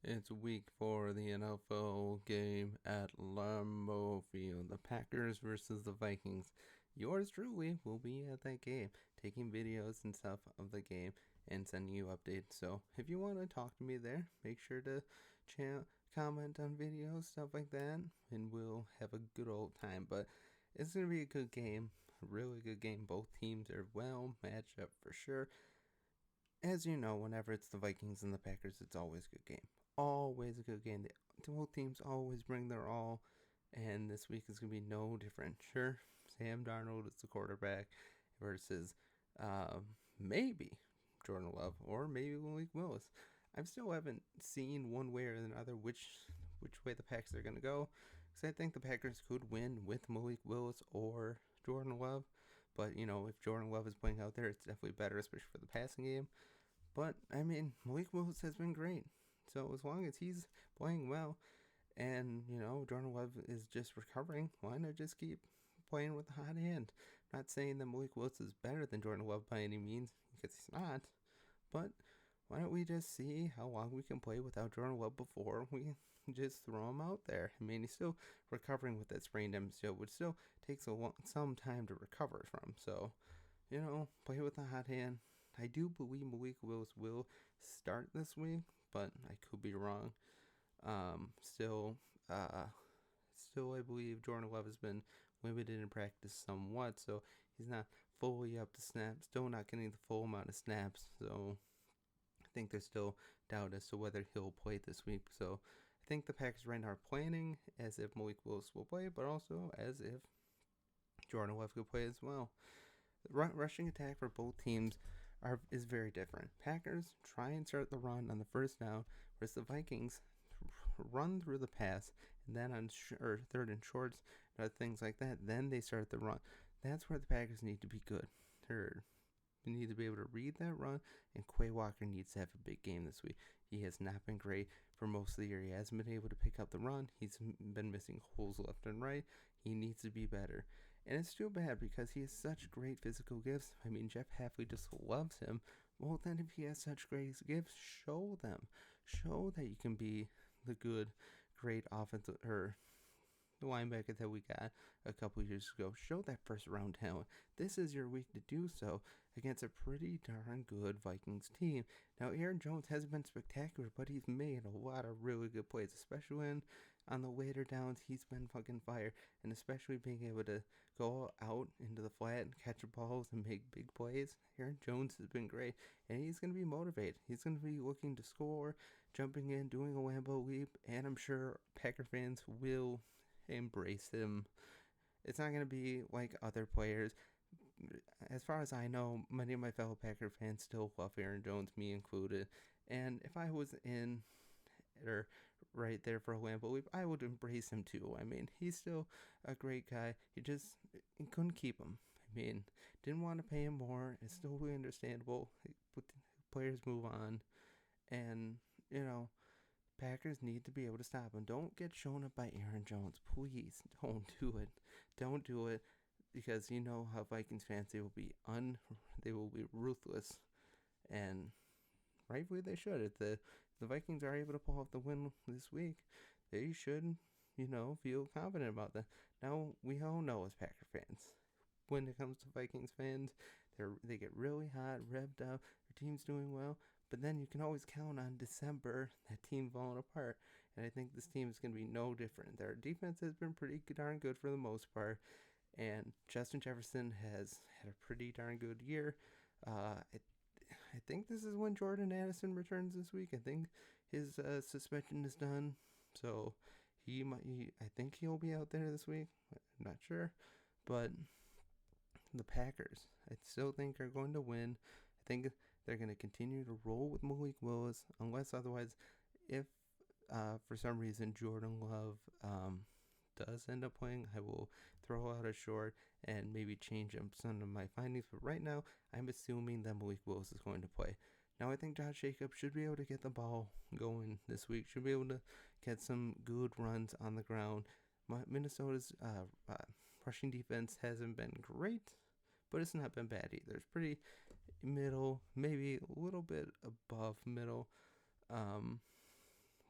It's week 4 of the NFL game at Lambeau Field. The Packers versus the Vikings. Yours truly will be at that game, taking videos and stuff of the game and sending you updates. So if you want to talk to me there, make sure to comment on videos, stuff like that, and we'll have a good old time. But it's going to be a good game, a really good game. Both teams are well matched up for sure. As you know, whenever it's the Vikings and the Packers, it's always a good game. Always a good game. Both teams always bring their all, and this week is going to be no different. Sure, Sam Darnold is the quarterback versus maybe Jordan Love or maybe Malik Willis. I still haven't seen one way or another which way the Packers are going to go, because I think the Packers could win with Malik Willis or Jordan Love. But, if Jordan Love is playing out there, it's definitely better, especially for the passing game. But, Malik Willis has been great. So as long as he's playing well and, Jordan Love is just recovering, why not just keep playing with the hot hand? Not saying that Malik Willis is better than Jordan Love by any means, because he's not. But why don't we just see how long we can play without Jordan Love before we just throw him out there? He's still recovering with that sprained MCL, which still takes some time to recover from. So, play with the hot hand. I do believe Malik Willis will start this week, but I could be wrong. Still, I believe Jordan Love has been limited in practice somewhat, so he's not fully up to snaps. Still not getting the full amount of snaps, so I think there's still doubt as to whether he'll play this week. So I think the Packers right now are planning as if Malik Willis will play, but also as if Jordan Love could play as well. The rushing attack for both teams is very different. Packers try and start the run on the first down, whereas the Vikings run through the pass, and then on third and shorts, things like that, then they start the run. That's where the Packers need to be good. They need to be able to read that run, and Quay Walker needs to have a big game this week. He has not been great for most of the year. He hasn't been able to pick up the run. He's been missing holes left and right. He needs to be better. And it's too bad because he has such great physical gifts. Jeff Hafley just loves him. Well, then if he has such great gifts, show them. Show that you can be the good, great offensive the linebacker that we got a couple years ago. Show that first round talent. This is your week to do so against a pretty darn good Vikings team. Now, Aaron Jones hasn't been spectacular, but he's made a lot of really good plays, especially when on the later downs he's been fucking fire, and especially being able to go out into the flat and catch balls and make big plays. Aaron Jones has been great, and he's going to be motivated. He's going to be looking to score, jumping in, doing a Lambeau leap, and I'm sure Packer fans will embrace him. It's not going to be like other players. As far as I know, many of my fellow Packer fans still love Aaron Jones, me included. And if I was in or right there for a Lambeau leap, I would embrace him too. He's still a great guy. He couldn't keep him. Didn't want to pay him more. It's totally understandable. Players move on. And, Packers need to be able to stop him. Don't get shown up by Aaron Jones. Please, don't do it. Don't do it, because you know how Vikings fans, they will be ruthless, and rightfully they should. If the Vikings are able to pull off the win this week, they should, feel confident about that. Now, we all know as Packer fans, when it comes to Vikings fans, they get really hot, revved up, their team's doing well, but then you can always count on December, that team falling apart. And I think this team is going to be no different. Their defense has been pretty darn good for the most part. And Justin Jefferson has had a pretty darn good year. I think this is when Jordan Addison returns this week. I think his suspension is done. So I think he'll be out there this week. I'm not sure. But the Packers, I still think, are going to win. I think they're going to continue to roll with Malik Willis, unless otherwise, if for some reason Jordan Love does end up playing, I will throw out a short and maybe change up some of my findings. But right now, I'm assuming that Malik Willis is going to play. Now, I think Josh Jacobs should be able to get the ball going this week, should be able to get some good runs on the ground. Minnesota's rushing defense hasn't been great, but it's not been bad either. It's pretty middle, maybe a little bit above middle,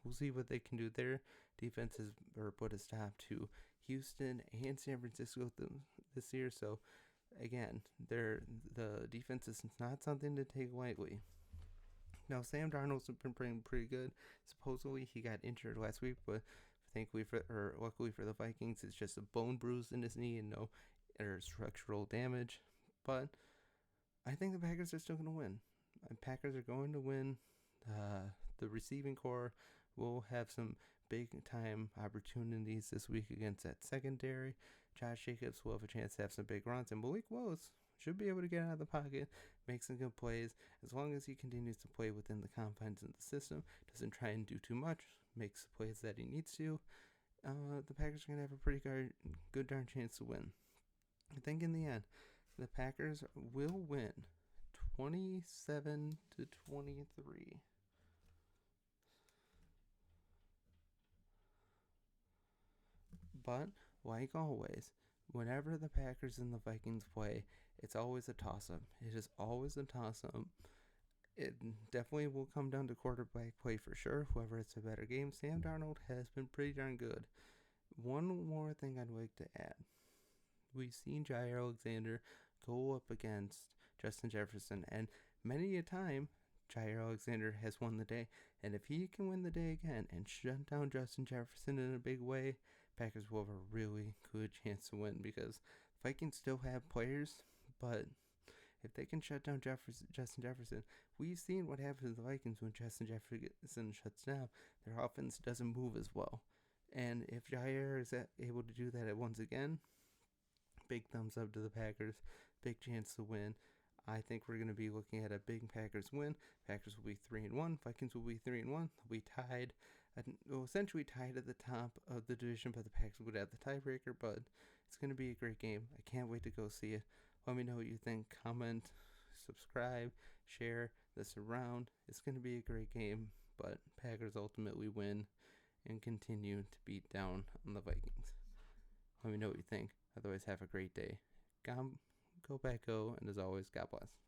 we'll see what they can do. Their defenses are put a stop to Houston and San Francisco this year. So again, the defense is not something to take lightly. Now, Sam Darnold's been playing pretty good. Supposedly, he got injured last week, but luckily for the Vikings, it's just a bone bruise in his knee and no structural damage. But I think the Packers are still going to win. Packers are going to win. The receiving core will have some big time opportunities this week against that secondary. Josh Jacobs will have a chance to have some big runs, and Malik Willis should be able to get out of the pocket, make some good plays, as long as he continues to play within the confines of the system, doesn't try and do too much, makes the plays that he needs to. The Packers are going to have a pretty good darn chance to win. I think in the end, the Packers will win 27-23. But, like always, whenever the Packers and the Vikings play, it's always a toss-up. It is always a toss-up. It definitely will come down to quarterback play for sure. Whoever hits a better game, Sam Darnold has been pretty darn good. One more thing I'd like to add. We've seen Jaire Alexander go up against Justin Jefferson, and many a time, Jaire Alexander has won the day. And if he can win the day again and shut down Justin Jefferson in a big way, Packers will have a really good chance to win, because Vikings still have players, but if they can shut down Justin Jefferson, we've seen what happens to the Vikings when Justin Jefferson shuts down. Their offense doesn't move as well. And if Jaire is able to do that once again, big thumbs up to the Packers. Big chance to win. I think we're going to be looking at a big Packers win. Packers will be 3-1. Vikings will be 3-1. They'll be tied. Essentially tied at the top of the division, but the Packers would have the tiebreaker. But it's going to be a great game. I can't wait to go see it. Let me know what you think. Comment, subscribe, share this around. It's going to be a great game, but Packers ultimately win and continue to beat down on the Vikings. Let me know what you think. Otherwise, have a great day. Go back, go, and as always, God bless.